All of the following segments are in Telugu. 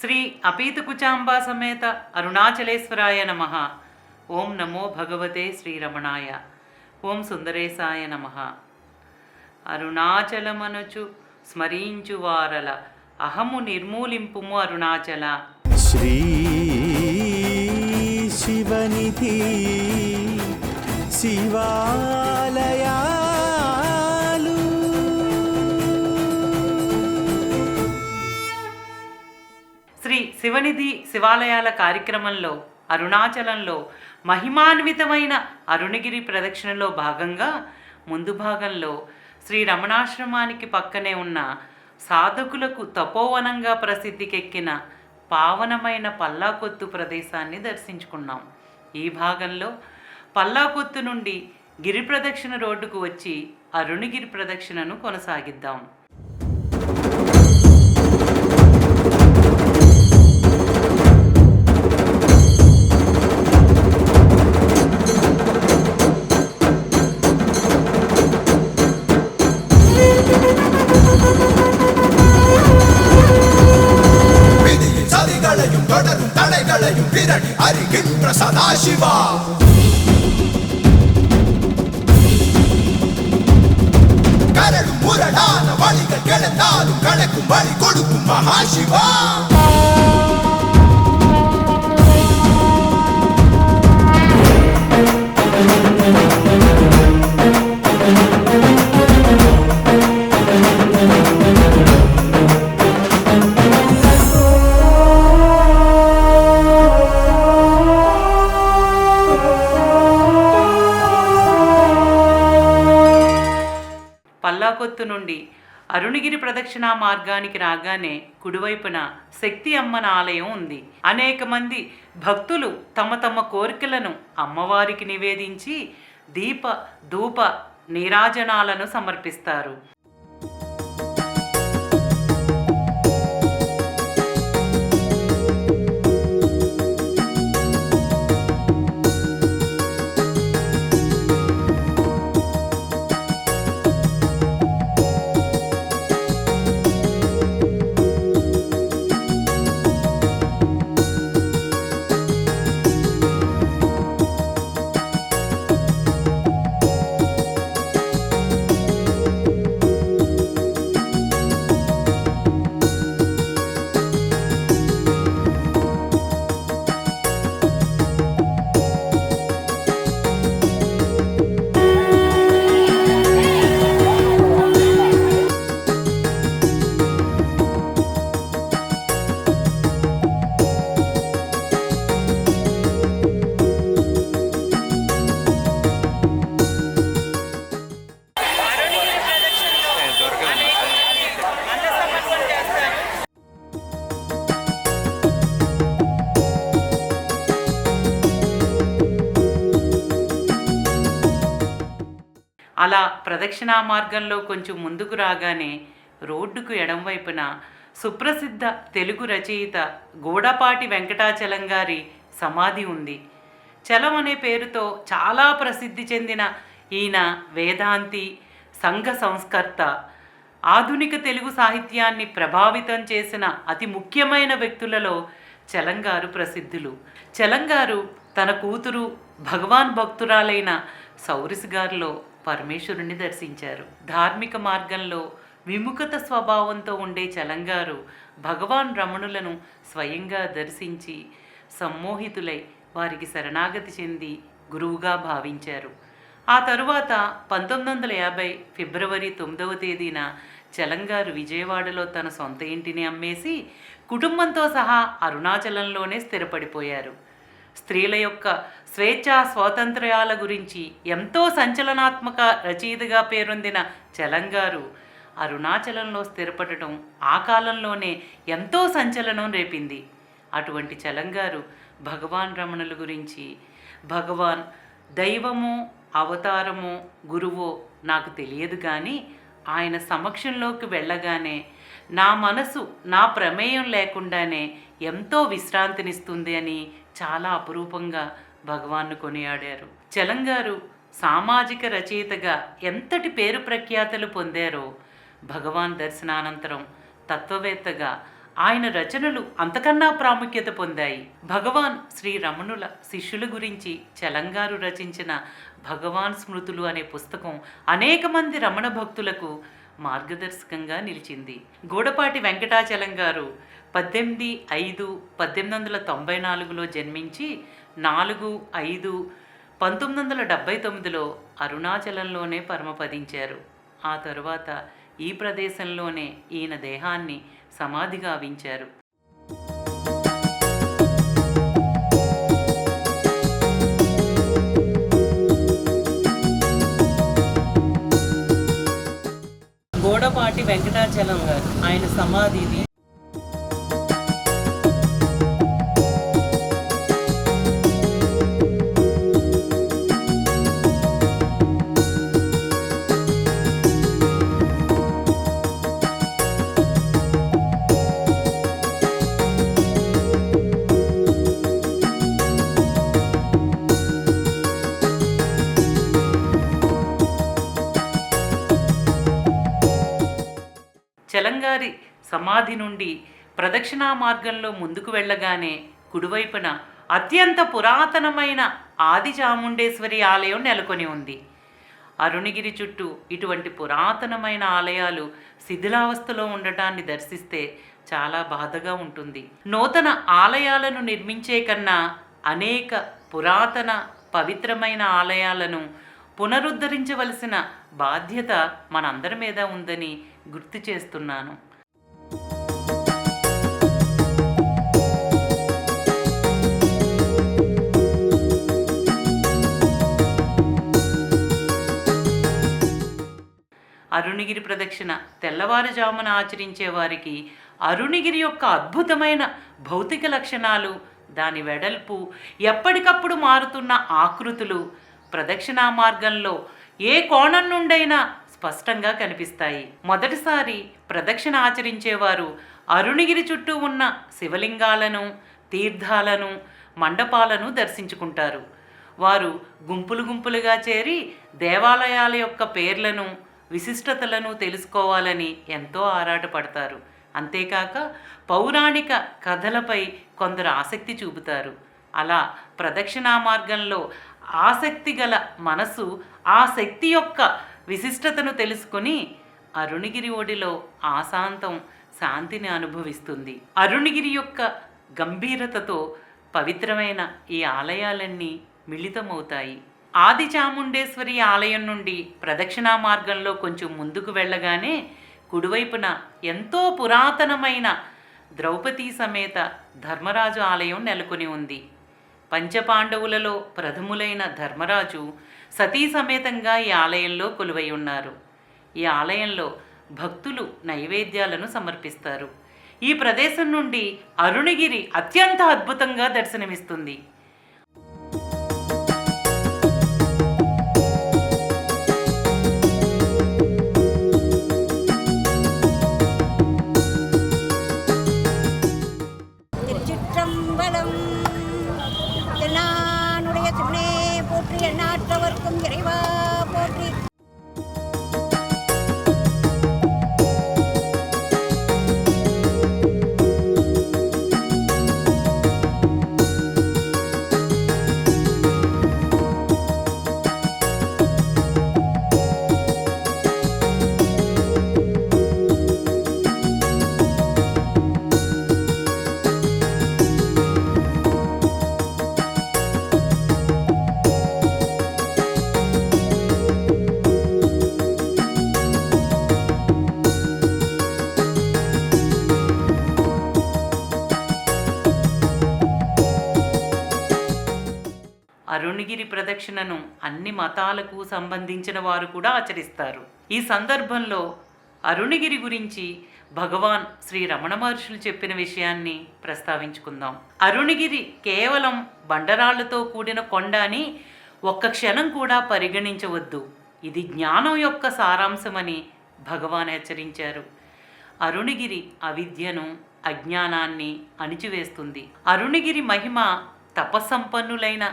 శ్రీ అపీతకుచాంబా సమేత అరుణాచలేశ్వరాయ నమ. ఓం నమో భగవతే శ్రీరమణాయ. ఓం సుందరేశాయ నమ. అరుణాచలమనుచు స్మరించు వారల అహము నిర్మూలింపుము అరుణాచల. శ్రీ శివనిధి శివాలయాలు శ్రీ శివనిధి శివాలయాల కార్యక్రమంలో అరుణాచలంలో మహిమాన్వితమైన అరుణగిరి ప్రదక్షిణలో భాగంగా ముందు భాగంలో శ్రీ రమణాశ్రమానికి పక్కనే ఉన్న సాధకులకు తపోవనంగా ప్రసిద్ధికెక్కిన పావనమైన పల్లాకొత్తు ప్రదేశాన్ని దర్శించుకున్నాం. ఈ భాగంలో పల్లాకొత్తు నుండి గిరి ప్రదక్షిణ రోడ్డుకు వచ్చి అరుణగిరి ప్రదక్షిణను కొనసాగిద్దాం. ಹರಿಗಿಂದ್ರ ಸದಾಶಿವ ಕರಡು ಮುರಡಾನ ಬಳಿಗ ಕೆಳತಾಲು ಕಳಕು ಬಳಿ ಕೊಡುಕು ಮಹಾಶಿವ. పల్లాకొత్తు నుండి అరుణగిరి ప్రదక్షిణా మార్గానికి రాగానే కుడివైపున శక్తి అమ్మన ఆలయం ఉంది. అనేక మంది భక్తులు తమ తమ కోరికలను అమ్మవారికి నివేదించి దీప ధూప నీరాజనాలను సమర్పిస్తారు. అలా ప్రదక్షిణా మార్గంలో కొంచెం ముందుకు రాగానే రోడ్డుకు ఎడంవైపున సుప్రసిద్ధ తెలుగు రచయిత గూడపాటి వెంకటాచలం గారి సమాధి ఉంది. చలం అనే పేరుతో చాలా ప్రసిద్ధి చెందిన ఈయన వేదాంతి, సంఘ సంస్కర్త, ఆధునిక తెలుగు సాహిత్యాన్ని ప్రభావితం చేసిన అతి ముఖ్యమైన వ్యక్తులలో చలం గారు ప్రసిద్ధులు. చలం గారు తన కూతురు భగవాన్ భక్తురాలైన సౌరిస్ గారిలో పరమేశ్వరుణ్ణి దర్శించారు. ధార్మిక మార్గంలో విముఖత స్వభావంతో ఉండే చలం గారు భగవాన్ రమణులను స్వయంగా దర్శించి సమ్మోహితులై వారికి శరణాగతి చెంది గురువుగా భావించారు. ఆ తరువాత 1950 ఫిబ్రవరి 9వ తేదీన చలం గారు విజయవాడలో తన సొంత ఇంటిని అమ్మేసి కుటుంబంతో సహా అరుణాచలంలోనే స్థిరపడిపోయారు. స్త్రీల యొక్క స్వేచ్ఛా స్వాతంత్ర్యాల గురించి ఎంతో సంచలనాత్మక రచయితగా పేరొందిన చలం గారు అరుణాచలంలో స్థిరపడటం ఆ కాలంలోనే ఎంతో సంచలనం రేపింది. అటువంటి చలం గారు భగవాన్ రమణుల గురించి, భగవాన్ దైవమో అవతారమో గురువో నాకు తెలియదు, కానీ ఆయన సమక్షంలోకి వెళ్ళగానే నా మనసు నా ప్రమేయం లేకుండానే ఎంతో విశ్రాంతినిస్తుంది అని చాలా అపురూపంగా భగవాన్ను కొనియాడారు. చలం గారు సామాజిక రచయితగా ఎంతటి పేరు ప్రఖ్యాతలు పొందారో భగవాన్ దర్శనానంతరం తత్వవేత్తగా ఆయన రచనలు అంతకన్నా ప్రాముఖ్యత పొందాయి. భగవాన్ శ్రీ రమణుల శిష్యుల గురించి చలంగారు రచించిన భగవాన్ స్మృతులు అనే పుస్తకం అనేక మంది రమణ భక్తులకు మార్గదర్శకంగా నిలిచింది. గూడపాటి వెంకటాచలం గారు 18/5/1894లో జన్మించి 4/5/1979లో అరుణాచలంలోనే పరమపదించారు. ఆ తరువాత ఈ ప్రదేశంలోనే ఈయన దేహాన్ని సమాధి గావించారు. గోడపాటి వెంకటాచలం గారు ఆయన సమాధిని చలంగారి సమాధి నుండి ప్రదక్షిణా మార్గంలో ముందుకు వెళ్ళగానే కుడివైపున అత్యంత పురాతనమైన ఆది చాముండేశ్వరి ఆలయం నెలకొని ఉంది. అరుణగిరి చుట్టూ ఇటువంటి పురాతనమైన ఆలయాలు శిథిలావస్థలో ఉండటాన్ని దర్శిస్తే చాలా బాధగా ఉంటుంది. నూతన ఆలయాలను నిర్మించే కన్నా అనేక పురాతన పవిత్రమైన ఆలయాలను పునరుద్ధరించవలసిన బాధ్యత మనందరి మీద ఉందని గుర్తు చేస్తున్నాను. అరుణగిరి ప్రదక్షిణ తెల్లవారుజామున ఆచరించే వారికి అరుణగిరి యొక్క అద్భుతమైన భౌతిక లక్షణాలు, దాని వెడల్పు, ఎప్పటికప్పుడు మారుతున్న ఆకృతులు ప్రదక్షిణా మార్గంలో ఏ కోణం నుండైనా స్పష్టంగా కనిపిస్తాయి. మొదటిసారి ప్రదక్షిణ ఆచరించేవారు అరుణగిరి చుట్టూ ఉన్న శివలింగాలను, తీర్థాలను, మండపాలను దర్శించుకుంటారు. వారు గుంపులు గుంపులుగా చేరి దేవాలయాల యొక్క పేర్లను, విశిష్టతలను తెలుసుకోవాలని ఎంతో ఆరాటపడతారు. అంతేకాక పౌరాణిక కథలపై కొందరు ఆసక్తి చూపుతారు. అలా ప్రదక్షిణా మార్గంలో ఆసక్తి గల మనసు ఆ శక్తి యొక్క విశిష్టతను తెలుసుకుని అరుణగిరి ఒడిలో ఆశాంతం శాంతిని అనుభవిస్తుంది. అరుణగిరి యొక్క గంభీరతతో పవిత్రమైన ఈ ఆలయాలన్నీ మిళితమవుతాయి. ఆది చాముండేశ్వరి ఆలయం నుండి ప్రదక్షిణా మార్గంలో కొంచెం ముందుకు వెళ్ళగానే కుడివైపున ఎంతో పురాతనమైన ద్రౌపదీ సమేత ధర్మరాజు ఆలయం నెలకొని ఉంది. పంచపాండవులలో ప్రథములైన ధర్మరాజు సతీ సమేతంగా ఈ ఆలయంలో కొలువై ఉన్నారు. ఈ ఆలయంలో భక్తులు నైవేద్యాలను సమర్పిస్తారు. ఈ ప్రదేశం నుండి అరుణగిరి అత్యంత అద్భుతంగా దర్శనమిస్తుంది. అరుణగిరి ప్రదక్షిణను అన్ని మతాలకు సంబంధించిన వారు కూడా ఆచరిస్తారు. ఈ సందర్భంలో అరుణగిరి గురించి భగవాన్ శ్రీ రమణ మహర్షులు చెప్పిన విషయాన్ని ప్రస్తావించుకుందాం. అరుణగిరి కేవలం బండరాళ్లతో కూడిన కొండ అని ఒక్క క్షణం కూడా పరిగణించవద్దు. ఇది జ్ఞానం యొక్క సారాంశమని భగవాన్ హెచ్చరించారు. అరుణగిరి అవిద్యను, అజ్ఞానాన్ని అణిచివేస్తుంది. అరుణగిరి మహిమ తపస్సంపన్నులైన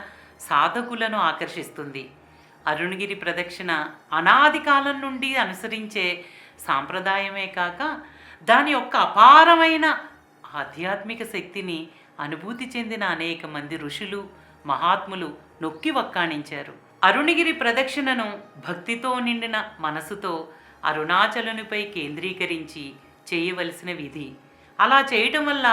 సాధకులను ఆకర్షిస్తుంది. అరుణగిరి ప్రదక్షిణ అనాది కాలం నుండి అనుసరించే సాంప్రదాయమే కాక దాని యొక్క అపారమైన ఆధ్యాత్మిక శక్తిని అనుభూతి చెందిన అనేక మంది ఋషులు మహాత్ములు నొక్కి వక్కాణించారు. అరుణగిరి ప్రదక్షిణను భక్తితో నిండిన మనసుతో అరుణాచలునిపై కేంద్రీకరించి చేయవలసిన విధి. అలా చేయటం వల్ల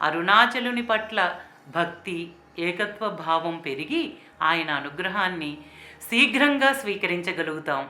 అరుణాచలుని పట్ల భక్తి ఏకత్వ భావం పెరిగి ఆయన అనుగ్రహాన్ని శీఘ్రంగా స్వీకరించగలుగుతాం.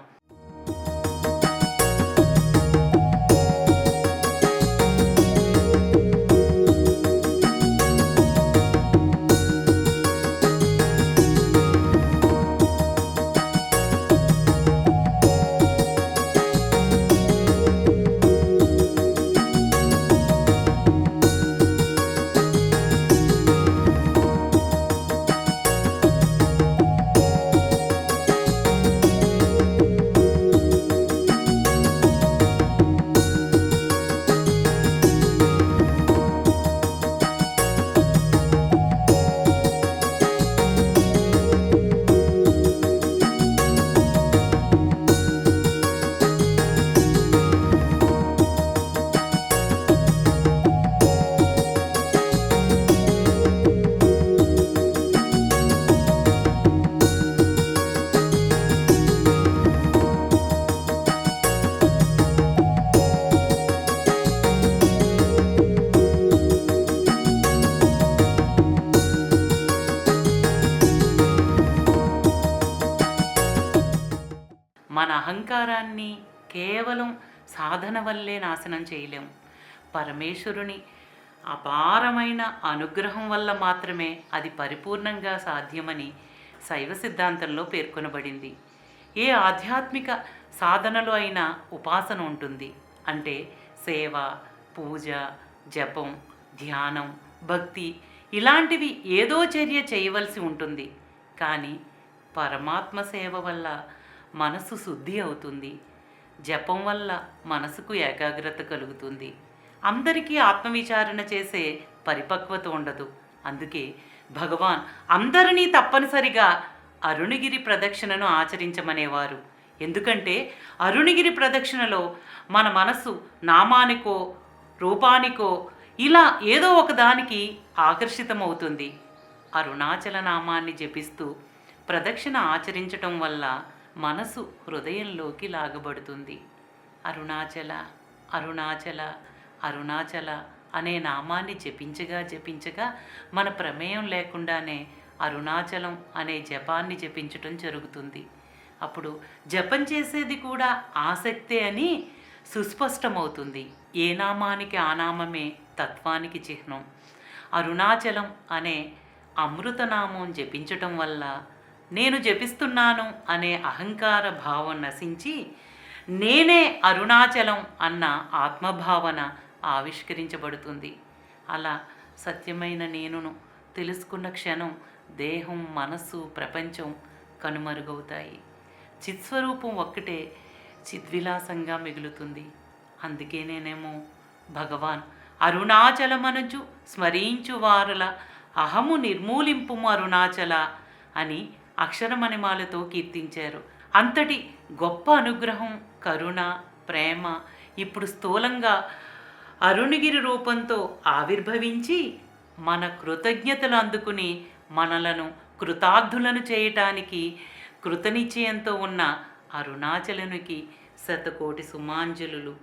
మన అహంకారాన్ని కేవలం సాధన వల్లే నాశనం చేయలేం. పరమేశ్వరుని అపారమైన అనుగ్రహం వల్ల మాత్రమే అది పరిపూర్ణంగా సాధ్యమని శైవ సిద్ధాంతంలో పేర్కొనబడింది. ఏ ఆధ్యాత్మిక సాధనలో అయినా ఉపాసన ఉంటుంది. అంటే సేవ, పూజ, జపం, ధ్యానం, భక్తి ఇలాంటివి ఏదో చర్య చేయవలసి ఉంటుంది. కానీ పరమాత్మ సేవ వల్ల మనసు శుద్ధి అవుతుంది. జపం వల్ల మనసుకు ఏకాగ్రత కలుగుతుంది. అందరికీ ఆత్మవిచారణ చేసే పరిపక్వత ఉండదు. అందుకే భగవాన్ అందరినీ తప్పనిసరిగా అరుణగిరి ప్రదక్షిణను ఆచరించమనేవారు. ఎందుకంటే అరుణగిరి ప్రదక్షిణలో మన మనసు నామానికో రూపానికో ఇలా ఏదో ఒకదానికి ఆకర్షితమవుతుంది. అరుణాచల నామాన్ని జపిస్తూ ప్రదక్షిణ ఆచరించటం వల్ల మనసు హృదయంలోకి లాగబడుతుంది. అరుణాచల అరుణాచల అరుణాచల అనే నామాన్ని జపించగా మన ప్రమేయం లేకుండానే అరుణాచలం అనే జపాన్ని జపించటం జరుగుతుంది. అప్పుడు జపం చేసేది కూడా ఆసక్తే అని సుస్పష్టమవుతుంది. ఏ నామానికి ఆ నామమే తత్వానికి చిహ్నం. అరుణాచలం అనే అమృతనామం జపించటం వల్ల నేను జపిస్తున్నాను అనే అహంకార భావం నశించి నేనే అరుణాచలం అన్న ఆత్మభావన ఆవిష్కరించబడుతుంది. అలా సత్యమైన నేనును తెలుసుకున్న క్షణం దేహం, మనస్సు, ప్రపంచం కనుమరుగవుతాయి. చిత్స్వరూపం ఒక్కటే చిద్విలాసంగా మిగులుతుంది. అందుకేనేమో భగవాన్ అరుణాచలమనుచు స్మరించు వారుల అహము నిర్మూలింపు అరుణాచల అని అక్షరమణిమాలతో కీర్తించారు. అంతటి గొప్ప అనుగ్రహం, కరుణ, ప్రేమ ఇప్పుడు స్థూలంగా అరుణగిరి రూపంతో ఆవిర్భవించి మన కృతజ్ఞతలు అందుకుని మనలను కృతార్థులను చేయటానికి కృతనిశ్చయంతో ఉన్న అరుణాచలునికి శతకోటి సుమాంజలులు.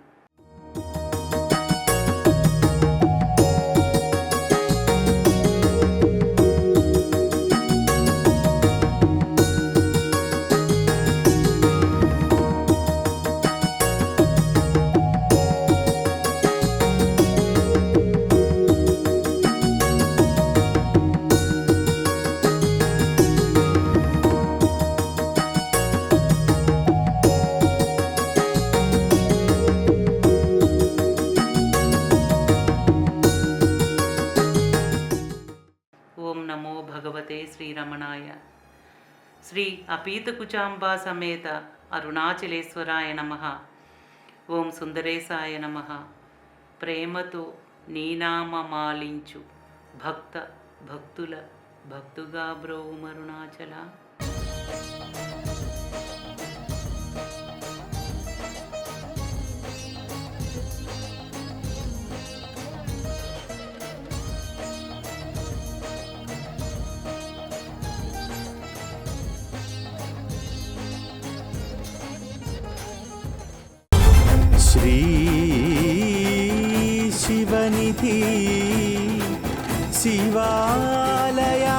ఓం నమో భగవతే శ్రీరమణాయ. శ్రీ అపీతకుచాంబా సమేత అరుణాచలేశ్వరాయ నమః. ఓం సుందరేశాయ నమః. ప్రేమతో నీనామమాలించు భక్తుల భక్తుగా బ్రోమరుణాచల. శ్రీ శివనిధి శివాలయా